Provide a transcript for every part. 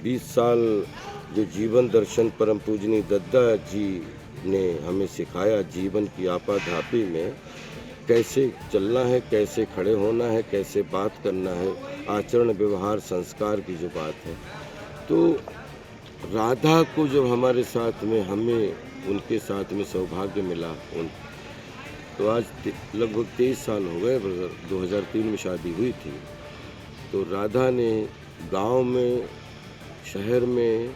20 साल जो जीवन दर्शन परम पूजनीय दद्दा जी ने हमें सिखाया, जीवन की आपाधापी में कैसे चलना है, कैसे खड़े होना है, कैसे बात करना है, आचरण व्यवहार संस्कार की जो बात है। तो राधा को जब हमारे साथ में हमें उनके साथ में सौभाग्य मिला, उन तो आज लगभग 23 साल हो गए। 2003 में शादी हुई थी। तो राधा ने गांव में, शहर में,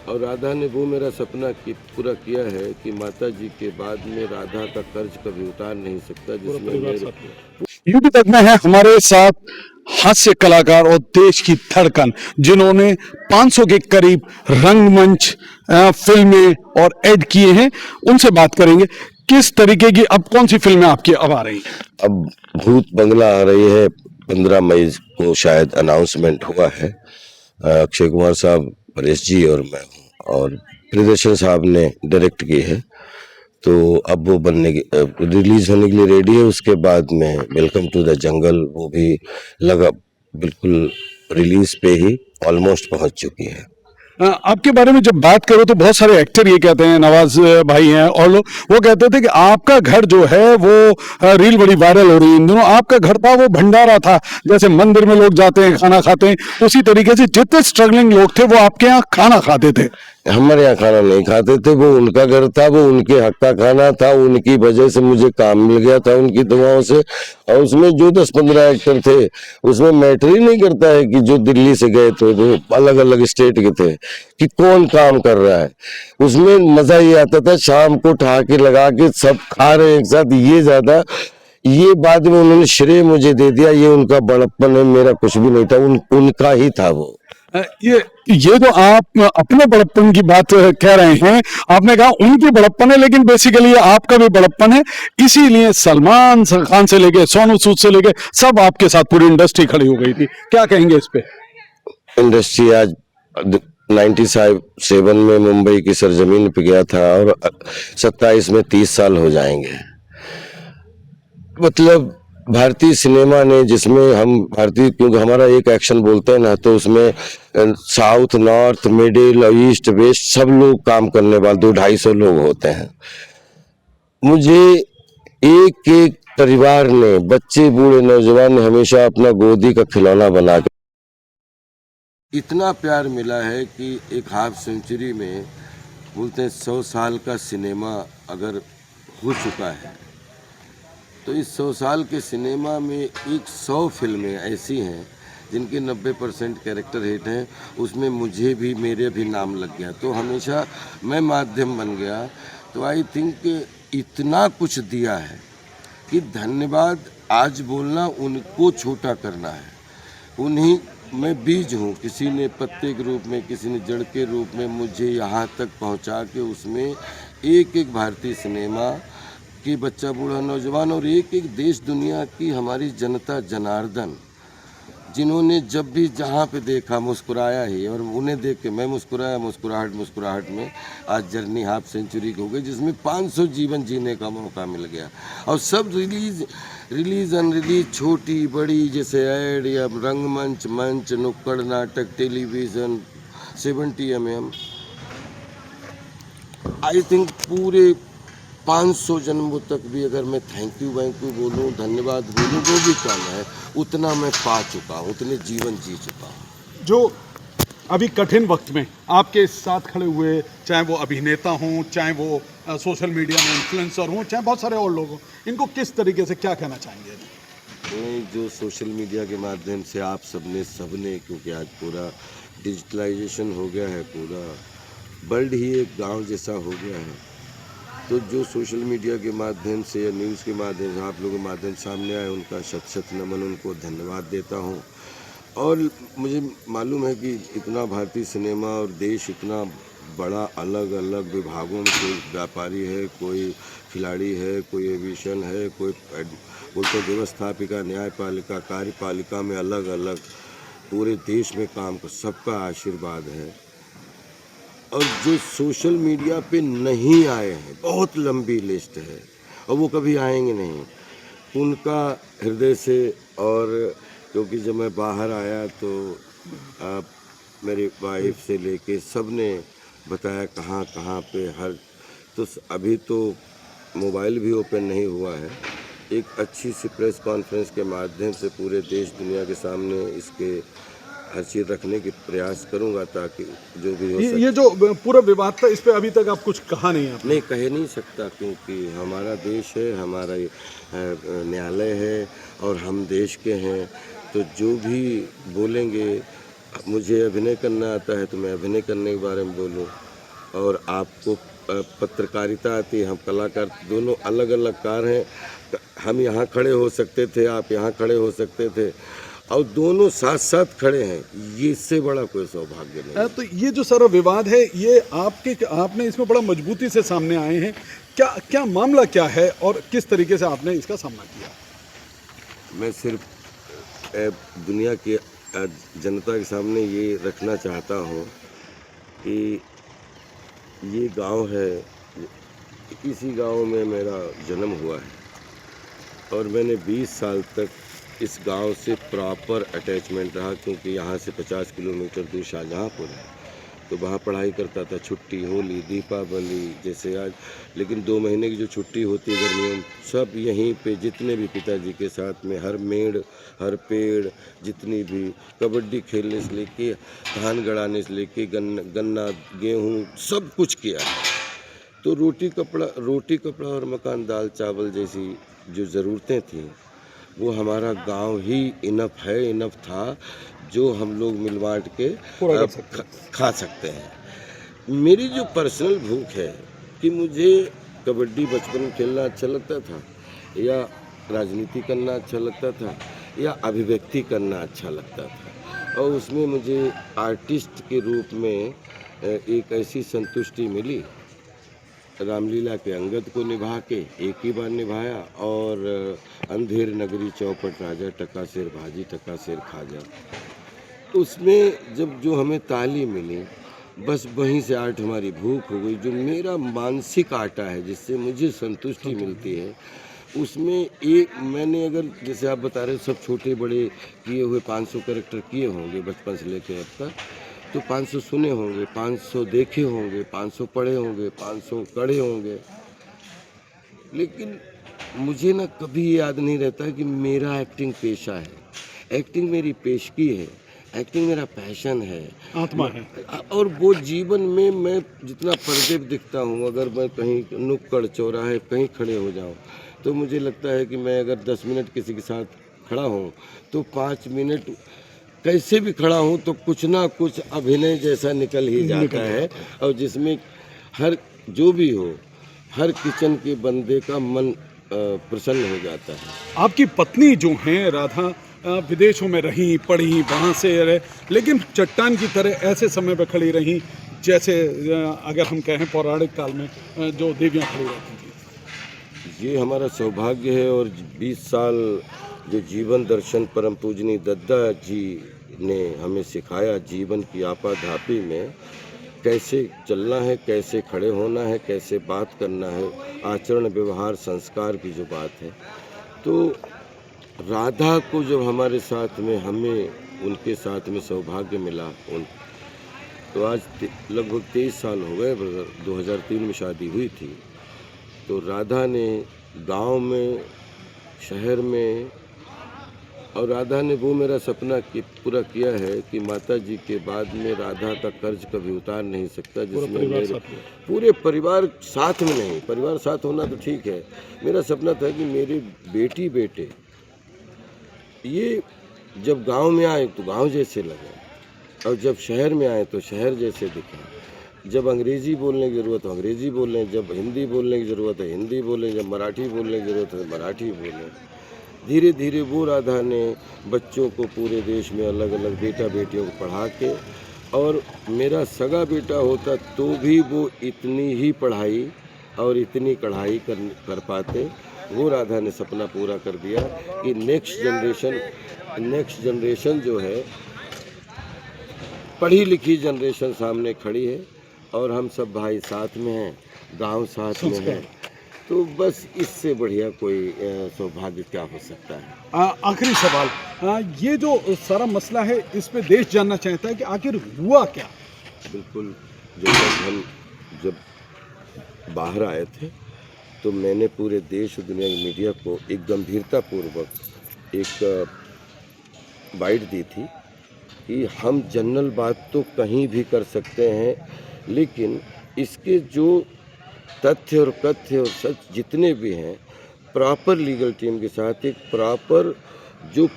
और राधा ने वो मेरा सपना पूरा किया है कि माता जी के बाद में राधा का कर्ज कभी उतार नहीं सकता, जिसमें मेरे यूपी तक में है हमारे साथ हास्य कलाकार और देश की धड़कन, जिन्होंने 500 के करीब रंगमंच फिल्में और एड किए हैं। उनसे बात करेंगे किस तरीके की, अब कौन सी फिल्में आपकी अब आ रही हैं? अब भूत बंगला आ रही है, 15 मई को शायद अनाउंसमेंट हुआ है। अक्षय कुमार साहब, परेश जी और मैं हूँ, और प्रियदर्शन साहब ने डायरेक्ट की है। तो अब वो रिलीज होने के लिए रेडी है। उसके बाद में वेलकम टू द जंगल, वो भी लगा बिल्कुल रिलीज पे ही ऑलमोस्ट पहुंच चुकी है। आपके बारे में जब बात करो तो बहुत सारे एक्टर ये कहते हैं, नवाज भाई हैं और लोग, वो कहते थे कि आपका घर जो है वो रील बड़ी वायरल हो रही है इन दिनों, आपका घर था वो भंडारा था, जैसे मंदिर में लोग जाते हैं खाना खाते हैं, उसी तरीके से जितने स्ट्रगलिंग लोग थे वो आपके यहाँ खाना खाते थे। हमारे यहाँ खाना नहीं खाते थे, वो उनका घर था, वो उनके हक का खाना था। उनकी वजह से मुझे काम मिल गया था, उनकी दुआओं से। और उसमें जो 10-15 एक्टर थे, उसमें मैटर ही नहीं करता है कि जो दिल्ली से गए थे, जो अलग अलग स्टेट के थे, कि कौन काम कर रहा है। उसमें मजा ये आता था, शाम को ठहाके लगा के सब खा रहे एक साथ। ये ज्यादा, ये बाद में उन्होंने श्रेय मुझे दे दिया, ये उनका बड़प्पन है, मेरा कुछ भी नहीं था, उनका ही था वो। ये जो आप अपने बड़प्पन की बात कह रहे हैं, आपने कहा उनकी बड़प्पन है, लेकिन बेसिकली ये आपका भी बड़प्पन है। इसीलिए सलमान खान से लेके सोनू सूद से लेके सब आपके साथ पूरी इंडस्ट्री खड़ी हो गई थी। क्या कहेंगे इस पे? इंडस्ट्री आज 97 में मुंबई की सरजमीन पे गया था, और 27 में 30 साल हो जाएंगे। मतलब भारतीय सिनेमा ने, जिसमें हम भारतीय, क्योंकि हमारा एक एक्शन बोलते हैं ना, तो उसमें south, north, middle, east, west सब लोग काम करने वाले 200-250 लोग होते हैं। मुझे एक एक परिवार ने, बच्चे, बूढ़े, नौजवान ने हमेशा अपना गोदी का खिलौना बना के इतना प्यार मिला है कि एक हाफ सेंचुरी में बोलते हैं 100 साल का सिनेमा अगर हो चुका है, तो इस 100 साल के सिनेमा में एक 100 फिल्में ऐसी हैं जिनके 90% कैरेक्टर हिट हैं। उसमें मुझे भी, मेरे भी नाम लग गया, तो हमेशा मैं माध्यम बन गया। तो आई थिंक इतना कुछ दिया है कि धन्यवाद आज बोलना, उनको छोटा करना है। उन्हीं, मैं बीज हूँ, किसी ने पत्ते के रूप में, किसी ने जड़ के रूप में मुझे यहाँ तक पहुँचा के, उसमें एक एक भारतीय सिनेमा कि बच्चा, बूढ़ा, नौजवान, और एक एक देश दुनिया की हमारी जनता जनार्दन, जिन्होंने जब भी जहाँ पे देखा मुस्कुराया ही, और उन्हें देख के मैं मुस्कुराया। मुस्कुराहट में आज जर्नी हाफ सेंचुरी हो गई, जिसमें 500 जीवन जीने का मौका मिल गया। और सब रिलीज अनरिलीज, छोटी बड़ी, जैसे ऐड या रंगमंच, मंच, नुक्कड़ नाटक, टेलीविज़न, 70 mm, आई थिंक पूरे 500 जन्मों तक भी अगर मैं थैंक यू बोलूँ, धन्यवाद बोलूँ, वो भी कम है। उतना मैं पा चुका हूँ, उतने जीवन जी चुका हूँ। जो अभी कठिन वक्त में आपके साथ खड़े हुए, चाहे वो अभिनेता हों, चाहे वो सोशल मीडिया में इन्फ्लुएंसर हों, चाहे बहुत सारे और लोग हों, इनको किस तरीके से क्या कहना चाहेंगे? जो सोशल मीडिया के माध्यम से आप सबने, क्योंकि आज पूरा डिजिटलाइजेशन हो गया है, पूरा वर्ल्ड ही एक गांव जैसा हो गया है, तो जो सोशल मीडिया के माध्यम से या न्यूज़ के माध्यम से, आप लोगों के माध्यम सामने आए, उनका शत शत नमन, उनको धन्यवाद देता हूँ। और मुझे मालूम है कि इतना भारतीय सिनेमा और देश इतना बड़ा, अलग अलग विभागों में, कोई व्यापारी है, कोई खिलाड़ी है, कोई एविएशन है, कोई बोलते व्यवस्थापिका, न्यायपालिका, कार्यपालिका में अलग अलग पूरे देश में काम कर, सबका आशीर्वाद है। और जो सोशल मीडिया पे नहीं आए हैं, बहुत लंबी लिस्ट है, और वो कभी आएंगे नहीं, उनका हृदय से। और क्योंकि जब मैं बाहर आया तो मेरी वाइफ से लेके सब ने बताया कहाँ कहाँ पे हर। तो अभी तो मोबाइल भी ओपन नहीं हुआ है, एक अच्छी सी प्रेस कॉन्फ्रेंस के माध्यम से पूरे देश दुनिया के सामने इसके हर चीज़ रखने की प्रयास करूंगा, ताकि जो भी हो सके। ये जो पूरा विवाद था, इस पे अभी तक आप कुछ कहा नहीं है? नहीं, कह नहीं सकता, क्योंकि हमारा देश है, हमारा न्यायालय है और हम देश के हैं। तो जो भी बोलेंगे, मुझे अभिनय करना आता है तो मैं अभिनय करने के बारे में बोलूं, और आपको पत्रकारिता आती है, हम कलाकार दोनों अलग अलग कार हैं। हम यहाँ खड़े हो सकते थे, आप यहाँ खड़े हो सकते थे, और दोनों साथ साथ खड़े हैं, ये इससे बड़ा कोई सौभाग्य नहीं। तो ये जो सारा विवाद है, ये आपने इसमें बड़ा मजबूती से सामने आए हैं। क्या मामला क्या है और किस तरीके से आपने इसका सामना किया? मैं सिर्फ दुनिया की जनता के सामने ये रखना चाहता हूँ कि ये गांव है, इसी गांव में मेरा जन्म हुआ है और मैंने 20 साल तक इस गांव से प्रॉपर अटैचमेंट रहा, क्योंकि यहाँ से 50 किलोमीटर दूर शाहजहाँपुर है। तो वहाँ पढ़ाई करता था, छुट्टी, होली, दीपावली जैसे आज। लेकिन 2 महीने की जो छुट्टी होती है गर्मियों में, सब यहीं पे जितने भी पिताजी के साथ में हर मेड़, हर पेड़, जितनी भी कबड्डी खेलने से लेके धान गड़ाने से लेके गन्ना, गेहूँ, सब कुछ किया। तो रोटी कपड़ा और मकान, दाल चावल जैसी जो ज़रूरतें थी, वो हमारा गांव ही इनफ था, जो हम लोग मिल बांट के खा सकते हैं। मेरी जो पर्सनल भूख है कि मुझे कबड्डी बचपन में खेलना अच्छा लगता था, या राजनीति करना अच्छा लगता था, या अभिव्यक्ति करना अच्छा लगता था, और उसमें मुझे आर्टिस्ट के रूप में एक ऐसी संतुष्टि मिली। रामलीला के अंगद को निभा के एक ही बार निभाया, और अंधेर नगरी चौपट राजा, टका शेर भाजी, टका शेर खाजा, उसमें जब जो हमें ताली मिली, बस वहीं से आर्ट हमारी भूख हो गई। जो मेरा मानसिक आटा है, जिससे मुझे संतुष्टि मिलती है, उसमें एक मैंने, अगर जैसे आप बता रहे हो सब छोटे बड़े किए हुए 500 कैरेक्टर किए होंगे बचपन से लेकर अब तक, तो 500 सुने होंगे, 500 देखे होंगे, 500 पढ़े होंगे, 500 कढ़े होंगे, लेकिन मुझे ना कभी याद नहीं रहता कि मेरा एक्टिंग पेशा है, एक्टिंग मेरी पेशगी है, एक्टिंग मेरा पैशन है, आत्मा है। और वो जीवन में मैं जितना पर्दे पे दिखता हूँ, अगर मैं कहीं नुक्कड़ चौराहे कहीं खड़े हो जाऊँ, तो मुझे लगता है कि मैं अगर 10 मिनट किसी के साथ खड़ा हूँ, तो 5 मिनट कैसे भी खड़ा हूँ तो कुछ ना कुछ अभिनय जैसा निकल ही जाता है, और जिसमें हर जो भी हो, हर किचन के बंदे का मन प्रसन्न हो जाता है। आपकी पत्नी जो हैं राधा, विदेशों में रहीं, पढ़ी, वहाँ से रहे, लेकिन चट्टान की तरह ऐसे समय पर खड़ी रहीं जैसे अगर हम कहें पौराणिक काल में जो देवियाँ खड़ी रहती थी। ये हमारा सौभाग्य है, और 20 साल जो जीवन दर्शन परम पूजनीय दद्दा जी ने हमें सिखाया, जीवन की आपाधापी में कैसे चलना है, कैसे खड़े होना है, कैसे बात करना है, आचरण व्यवहार संस्कार की जो बात है। तो राधा को जब हमारे साथ में, हमें उनके साथ में सौभाग्य मिला, तो आज लगभग 23 साल हो गए, 2003 में शादी हुई थी। तो राधा ने गांव में, शहर में, और राधा ने वो मेरा सपना पूरा किया है कि माता जी के बाद में राधा का कर्ज कभी उतार नहीं सकता, जिसमें मेरे पूरे परिवार साथ में नहीं, परिवार साथ होना तो ठीक है, मेरा सपना था कि मेरे बेटी बेटे ये जब गांव में आए तो गांव जैसे लगे, और जब शहर में आए तो शहर जैसे दिखे। जब अंग्रेज़ी बोलने की ज़रूरत है अंग्रेज़ी बोलें, जब हिंदी बोलने की ज़रूरत है हिंदी बोलें, जब मराठी बोलने की ज़रूरत है मराठी बोलें। धीरे धीरे वो राधा ने बच्चों को पूरे देश में अलग अलग बेटा बेटियों को पढ़ा के, और मेरा सगा बेटा होता तो भी वो इतनी ही पढ़ाई और इतनी कढ़ाई कर पाते। वो राधा ने सपना पूरा कर दिया कि नेक्स्ट जनरेशन जो है, पढ़ी लिखी जनरेशन सामने खड़ी है, और हम सब भाई साथ में हैं, गांव साथ में है, तो बस इससे बढ़िया कोई सौभाग्य क्या हो सकता है। आखिरी सवाल, ये जो सारा मसला है इस पे देश जानना चाहता है कि आखिर हुआ क्या। बिल्कुल, जब बाहर आए थे तो मैंने पूरे देश और दुनिया की मीडिया को एक गंभीरतापूर्वक एक बाइट दी थी कि हम जनरल बात तो कहीं भी कर सकते हैं, लेकिन इसके जो तथ्य और कथ्य और सच जितने भी हैं, प्रॉपर लीगल टीम के साथ एक प्रॉपर जो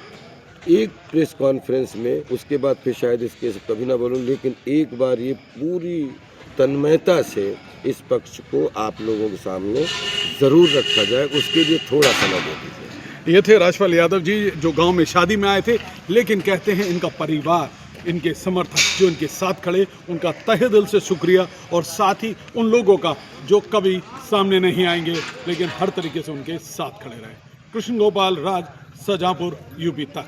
एक प्रेस कॉन्फ्रेंस में, उसके बाद फिर शायद इस केस कभी ना बोलूं, लेकिन एक बार ये पूरी तन्मयता से इस पक्ष को आप लोगों के सामने ज़रूर रखा जाए, उसके लिए थोड़ा समय दे दीजिए। ये थे राजपाल यादव जी, जो गांव में शादी में आए थे, लेकिन कहते हैं इनका परिवार, इनके समर्थक जो इनके साथ खड़े, उनका तहे दिल से शुक्रिया, और साथ ही उन लोगों का जो कभी सामने नहीं आएंगे लेकिन हर तरीके से उनके साथ खड़े रहे। कृष्ण गोपाल राज, शाहजहांपुर, यूपी तक।